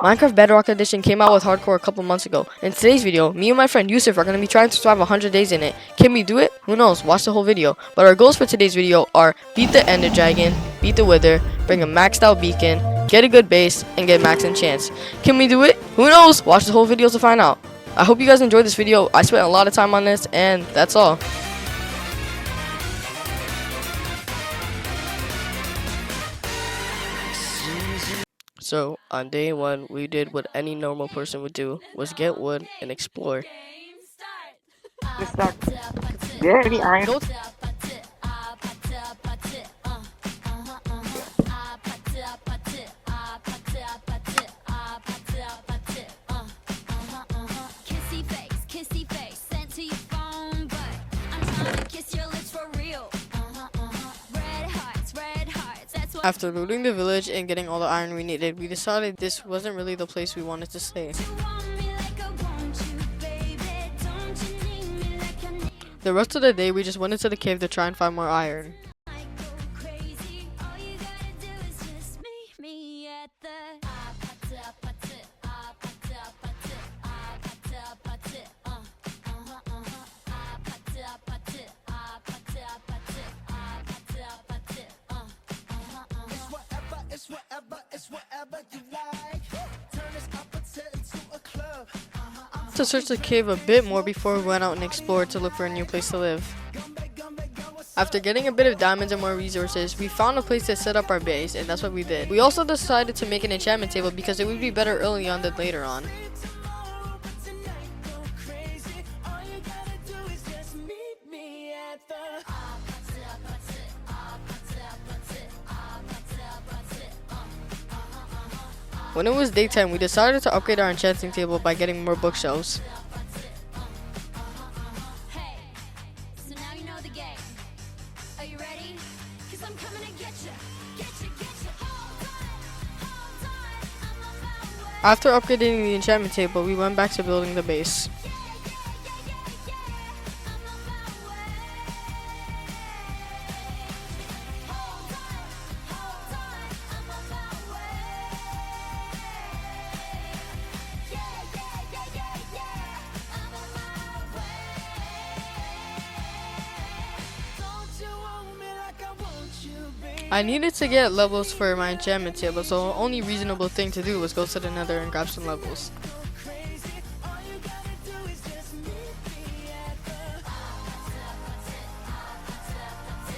Minecraft Bedrock Edition came out with hardcore a couple months ago. In today's video, me and my friend Yusuf are going to be trying to survive 100 days in it. Can we do it? Who knows? Watch the whole video. But our goals for today's video are beat the Ender Dragon, beat the Wither, bring a maxed out beacon, get a good base, and get max enchants. Can we do it? Who knows? Watch the whole video to find out. I hope you guys enjoyed this video. I spent a lot of time on this, and that's all. So, on day one, we did what any normal person would do, was get wood and explore. Let's start. Yeah, any iron. Go After looting the village and getting all the iron we needed, we decided this wasn't really the place we wanted to stay. The rest of the day, we just went into the cave to try and find more iron. To search the cave a bit more before we went out and explored to look for a new place to live. After getting a bit of diamonds and more resources, we found a place to set up our base, and that's what we did. We also decided to make an enchantment table because it would be better early on than later on. When it was daytime, we decided to upgrade our enchanting table by getting more bookshelves. So now you know the game. Are you ready? 'Cause I'm coming to get you. Get you. Hold tight. I'm on my way. After upgrading the enchantment table, we went back to building the base. I needed to get levels for my enchantment table, so the only reasonable thing to do was go to the Nether and grab some levels.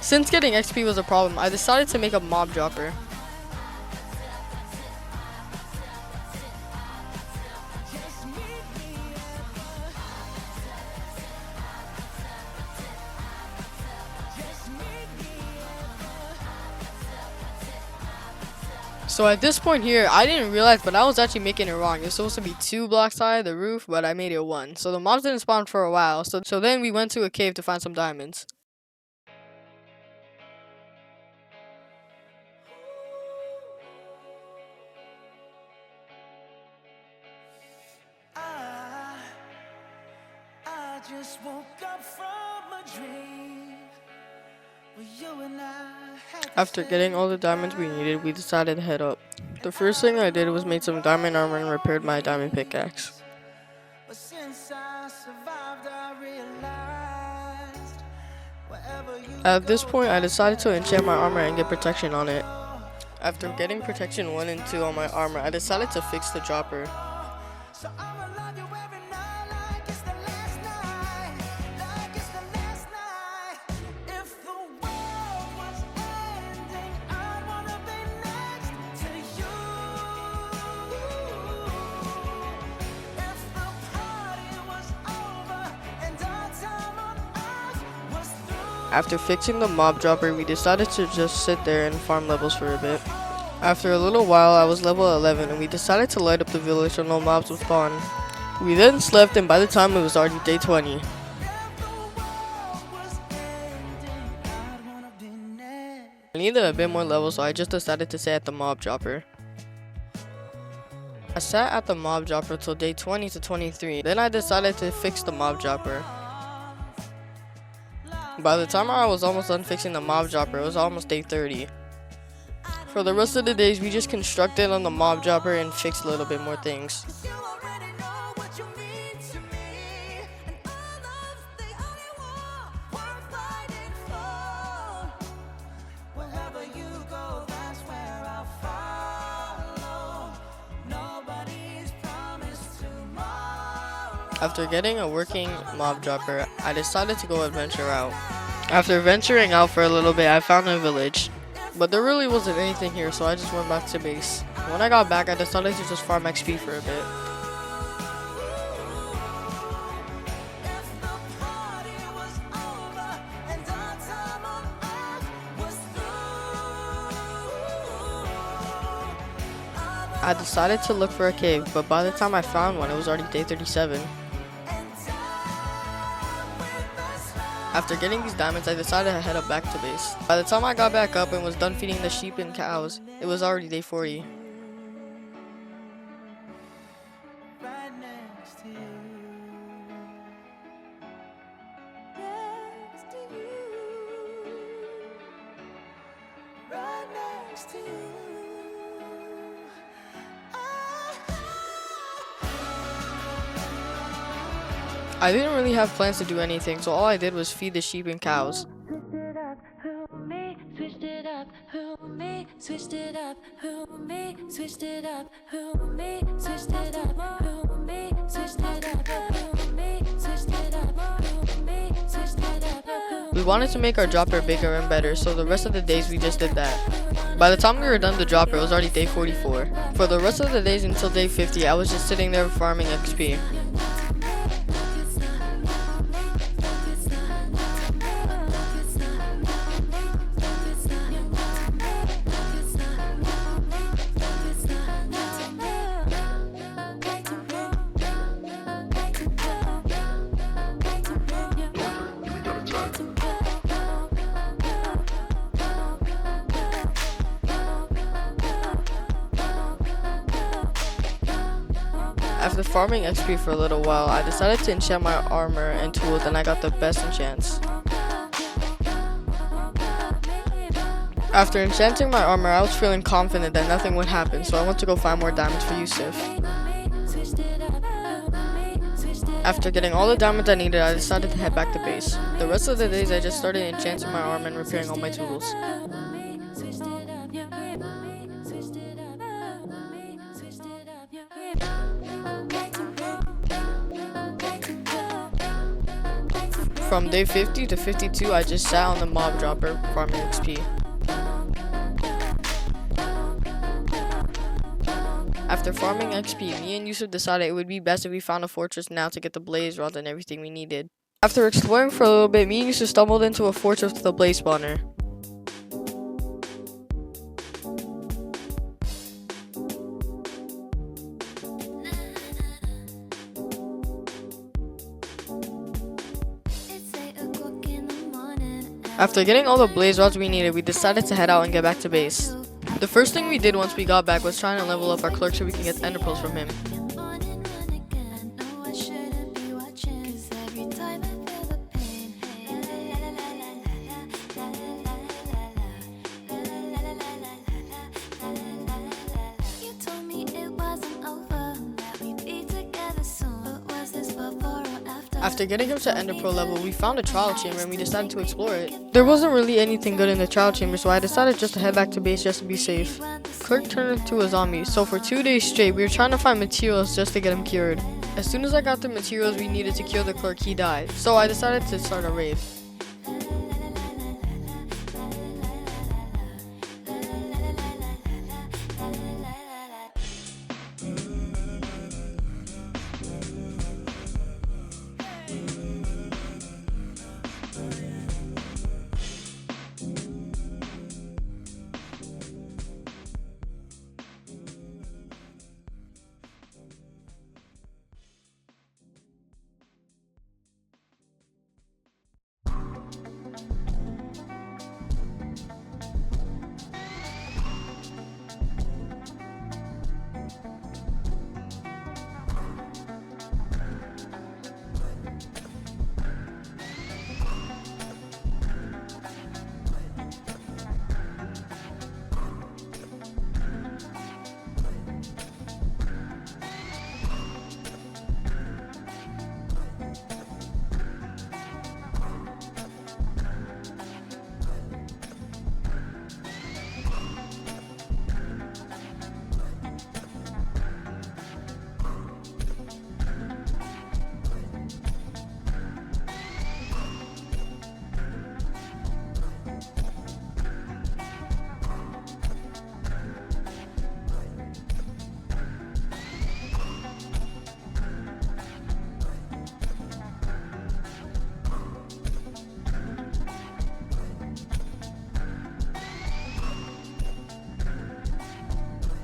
Since getting XP was a problem, I decided to make a mob dropper. So at this point here, I didn't realize, but I was actually making it wrong. It was supposed to be 2 blocks high, the roof, but I made it 1. So the mobs didn't spawn for a while. So then we went to a cave to find some diamonds. I just woke up from a dream where you and I had to After getting all the diamonds we needed, we decided to head up. The first thing I did was made some diamond armor and repaired my diamond pickaxe. But since I survived, I realized wherever you At this point, I decided to enchant my armor and get protection on it. After getting protection 1 and 2 on my armor, I decided to fix the dropper. so I'ma love you every night like it's the last night, like it's the last night. If the world was ending, I'd wanna be next to you. If the party was over and our time on earth was through. After fixing the mob dropper, we decided to just sit there and farm levels for a bit. After a little while, I was level 11 and we decided to light up the village so no mobs would spawn. We then slept, and by the time it was already day 20. If the world was ending, I'd wanna be next. I needed a bit more levels, so I just decided to stay at the mob dropper. I sat at the mob dropper till day 20 to 23. Then I decided to fix the mob dropper. By the time I was almost done fixing the mob dropper, it was almost day 30. For the rest of the days, we just constructed on the mob dropper and fixed a little bit more things. You already know what you mean to me, and our love's the only war worth fighting for. Wherever you go, that's where I'll follow. Nobody's promised tomorrow. After getting a working mob dropper, I decided to go adventure out. After venturing out for a little bit, I found a village. But there really wasn't anything here, so I just went back to base. When I got back, I decided to just farm XP for a bit. If the party was over and our time on earth was through, I decided to look for a cave, but by the time I found one, it was already day 37. After getting these diamonds, I decided to head up back to base. By the time I got back up and was done feeding the sheep and cows, it was already day 40. right next to you. Next to you. Right next to you. I didn't really have plans to do anything, so all I did was feed the sheep and cows. Switched it up, who me? Switched it up, who me? Switched it up, who me? Switched it up, who me? Switched it up, who me? Switched it up, who me? Switched it up, who We wanted to make our dropper bigger and better, so the rest of the days we just did that. By the time we were done the dropper, it was already day 44. For the rest of the days until day 50, I was just sitting there farming XP. After farming XP for a little while, I decided to enchant my armor and tools, and I got the best enchants. After enchanting my armor, I was feeling confident that nothing would happen, so I went to go find more diamonds for Yusuf. After getting all the diamonds I needed, I decided to head back to base. The rest of the days, I just started enchanting my armor and repairing all my tools. From day 50 to 52, I just sat on the mob dropper farming XP. After farming XP, me and Yusuf decided it would be best if we found a fortress now to get the blaze rods and everything we needed. After exploring for a little bit, me and Yusuf stumbled into a fortress with a blaze spawner. It's 8 o'clock in the morning. After getting all the blaze rods we needed, we decided to head out and get back to base. The first thing we did once we got back was trying to level up our clerk so we can get ender pearls from him. Morning run again. No, I shouldn't be watching. 'Cause every time I feel the pain. La la la la la la la la la la la. You told me it wasn't over, that we'd be together soon. But was this before or after? After getting him to ender pearl level, we found a trial chamber and we decided to explore it. There wasn't really anything good in the trial chamber, so I decided just to head back to base just to be safe. Clerk turned into a zombie, so for 2 days straight, we were trying to find materials just to get him cured. As soon as I got the materials we needed to cure the clerk, he died. So I decided to start a raid.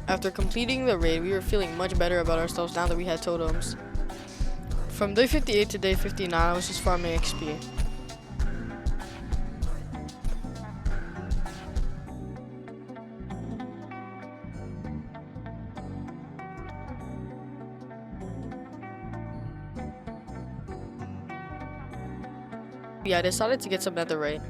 After completing the raid, we were feeling much better about ourselves now that we had totems. From day 58 to day 59, I was just farming XP. Yeah, I decided to get some Netherite.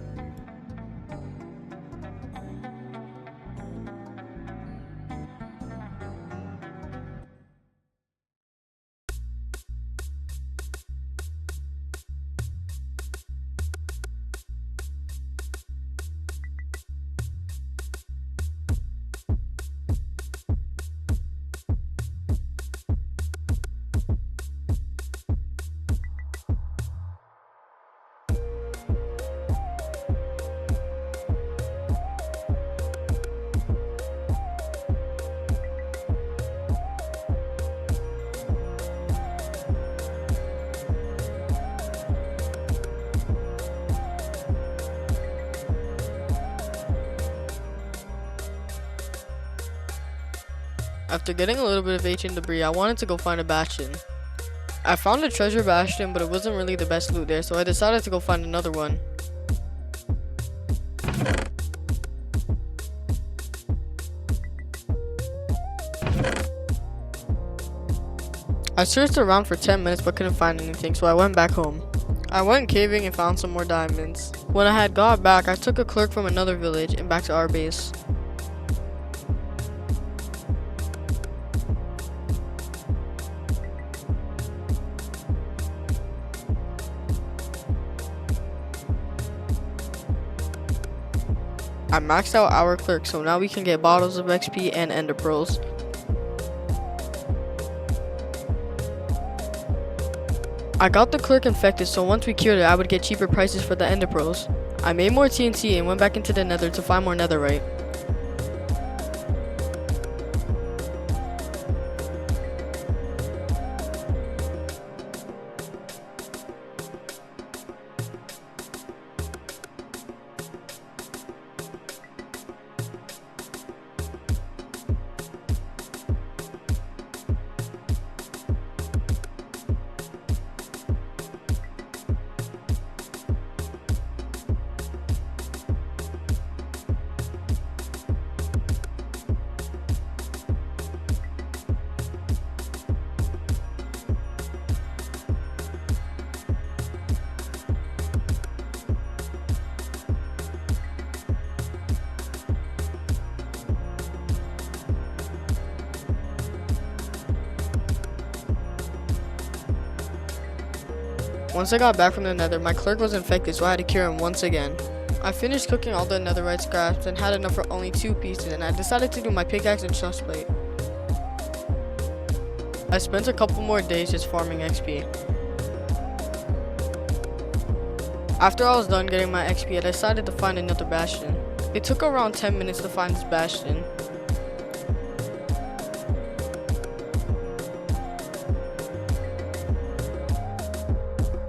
After getting a little bit of ancient debris, I wanted to go find a bastion. I found a treasure bastion, but it wasn't really the best loot there, so I decided to go find another one. I searched around for 10 minutes but couldn't find anything, so I went back home. I went caving and found some more diamonds. When I had got back, I took a clerk from another village and back to our base. I maxed out our clerk, so now we can get bottles of XP and ender pearls. I got the clerk infected, so once we cured it, I would get cheaper prices for the ender pearls. I made more TNT and went back into the nether to find more netherite. Once I got back from the nether, my clerk was infected, so I had to cure him once again. I finished cooking all the netherite scraps and had enough for only 2 pieces, and I decided to do my pickaxe and chestplate. I spent a couple more days just farming XP. After I was done getting my XP, I decided to find another bastion. It took around 10 minutes to find this bastion.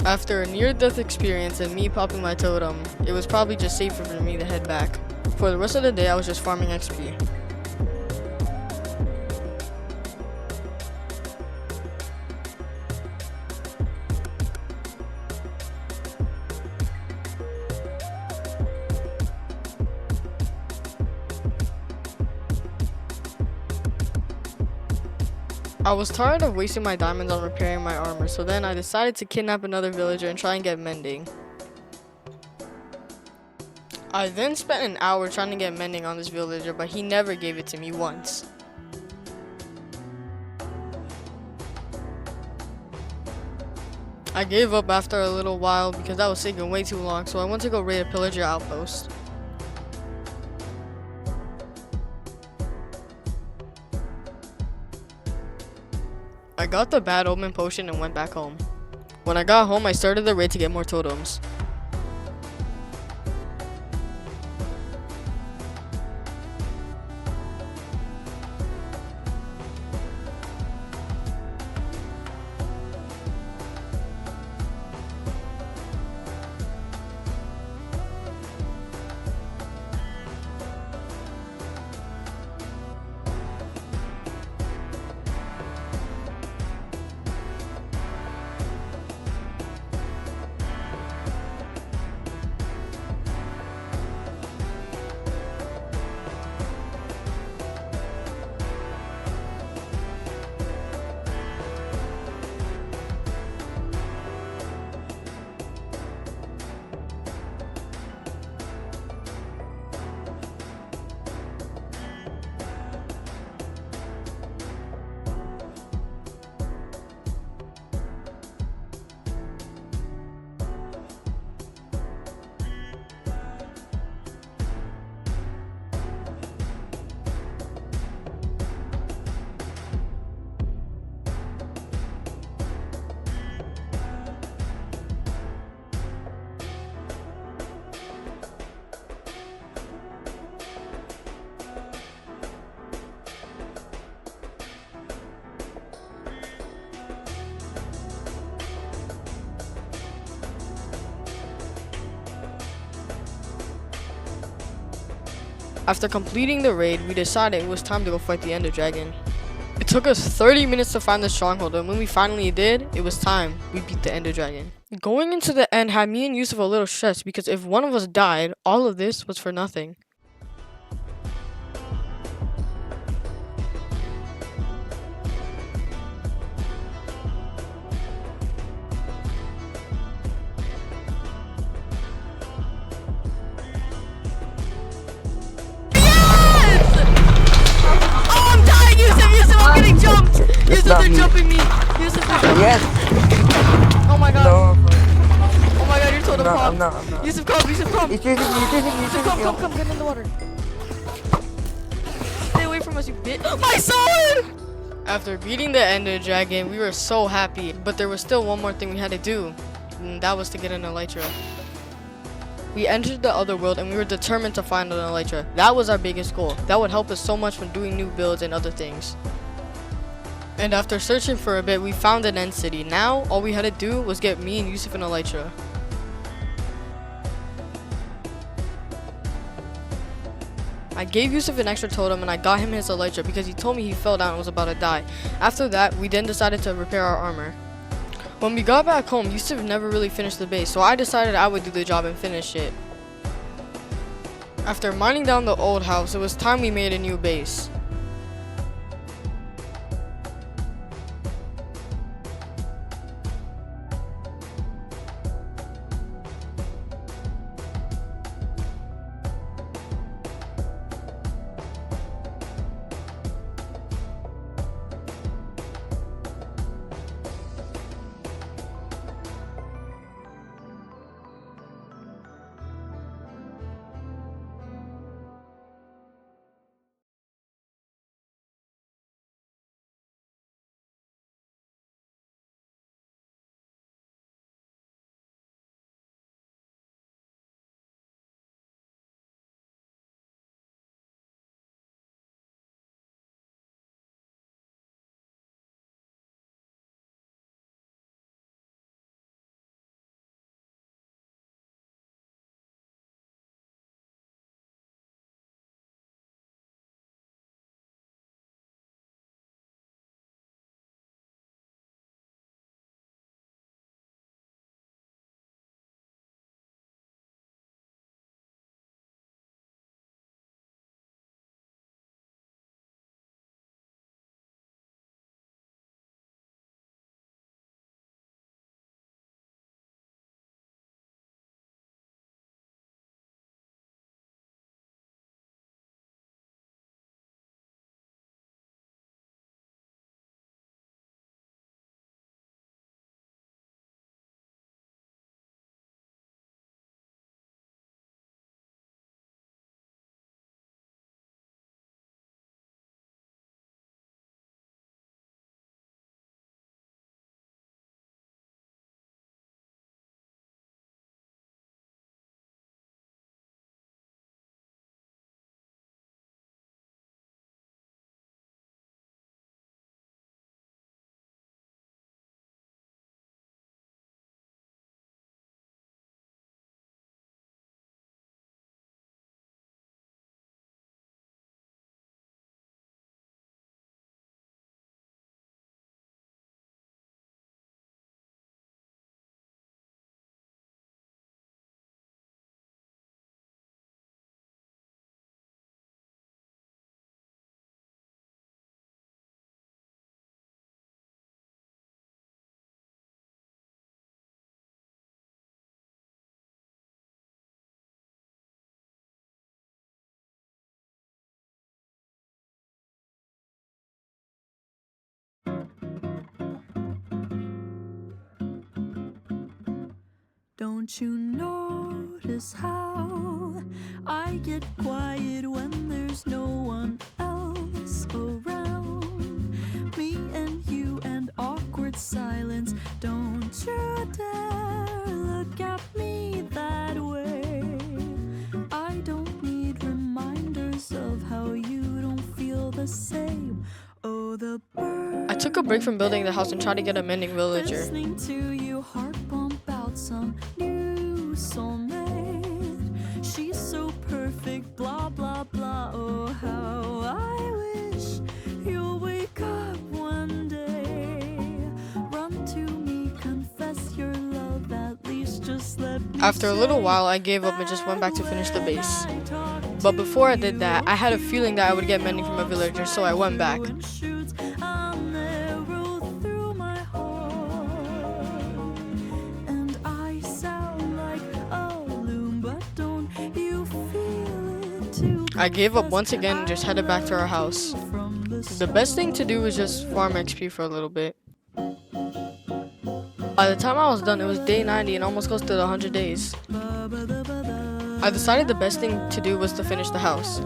After a near-death experience and me popping my totem, it was probably just safer for me to head back. For the rest of the day, I was just farming XP. I was tired of wasting my diamonds on repairing my armor, so then I decided to kidnap another villager and try and get mending. I then spent an hour trying to get mending on this villager, but he never gave it to me once. I gave up after a little while because that was taking way too long, so I went to go raid a pillager outpost. I got the bad omen potion and went back home. When I got home, I started the raid to get more totems. After completing the raid, we decided it was time to go fight the Ender Dragon. It took us 30 minutes to find the stronghold, and when we finally did, it was time. We beat the Ender Dragon. Going into the end had me and Yusuf a little stressed because if one of us died, all of this was for nothing. Yusuf, I'm getting jumped! Yusuf, they're jumping me! Yusuf, they're jumping me! Yes! Oh my god. No, Oh my god, you're total pop. I'm not. Yusuf, come, Yusuf, come! He's chasing me, Yusuf, come, get in the water. Stay away from us, you bitch. My sword! After beating the Ender Dragon, we were so happy, but there was still one more thing we had to do, and that was to get an Elytra. We entered the other world and we were determined to find an Elytra. That was our biggest goal. That would help us so much when doing new builds and other things. And after searching for a bit, we found an end city. Now, all we had to do was get me and Yusuf an Elytra. I gave Yusuf an extra totem and I got him his Elytra because he told me he fell down and was about to die. After that, we then decided to repair our armor. When we got back home, Yusuf never really finished the base, so I decided I would do the job and finish it. After mining down the old house, it was time we made a new base. Don't you notice how I get quiet when there's no one else around? Me and you and awkward silence. Don't you dare look at me that way. I don't need reminders of how you don't feel the same. Oh, the birds I took a break from building the house and tried to get a mending villager. listening to you heart pump out some new soulmate. she's so perfect, blah blah blah. Oh, how I wish you'll wake up one day. Run to me, confess your love, at least just let me. After a little while, I gave up and just went back to finish the base. But before I did that, I had a feeling that I would get mending from a villager, so I went back. I gave up once again and just headed back to our house. The best thing to do was just farm XP for a little bit. By the time I was done, it was day 90 and almost close to the 100 days. I decided the best thing to do was to finish the house.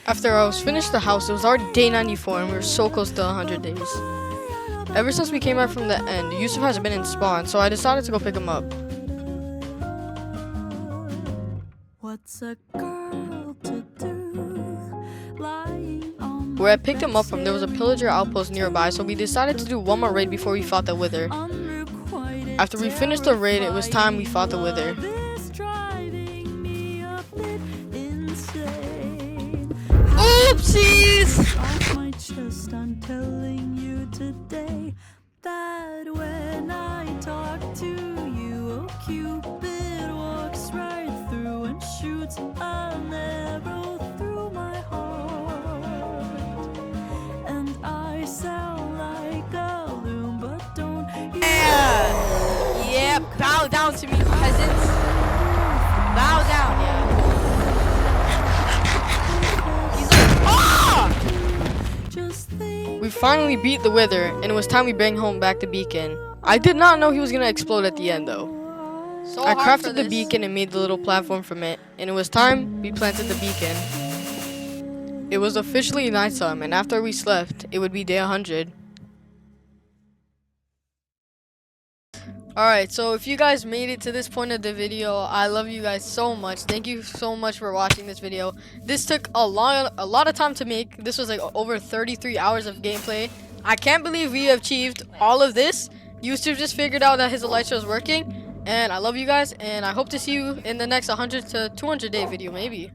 After I was finished the house, it was already day 94 and we were so close to 100 days. Ever since we came back from the end, Yusuf hasn't been in spawn, so I decided to go pick him up. What's a girl to do? Lying on Where I picked him up from, there was a pillager outpost nearby, so we decided to do one more raid before we fought the wither. After we finished the raid, it was time we fought the wither. Oopsies! Off my chest, I'm telling you today that when I talk to you, oh, Cupid walks right through and shoots an arrow through my heart. And I sound like a loon, but don't you Yeah, bow down to me, peasants. Bow down, yeah. We finally beat the wither, and it was time we bring home back the beacon. I did not know he was gonna explode at the end though. I crafted the beacon and made the little platform from it, and it was time we planted the beacon. It was officially nighttime, and after we slept, it would be day 100. Alright, so if you guys made it to this point of the video, I love you guys so much. Thank you so much for watching this video. This took a lot of time to make. This was like over 33 hours of gameplay. I can't believe we achieved all of this. Yusuf just figured out that his elytra was working. And I love you guys, and I hope to see you in the next 100 to 200 day video, maybe.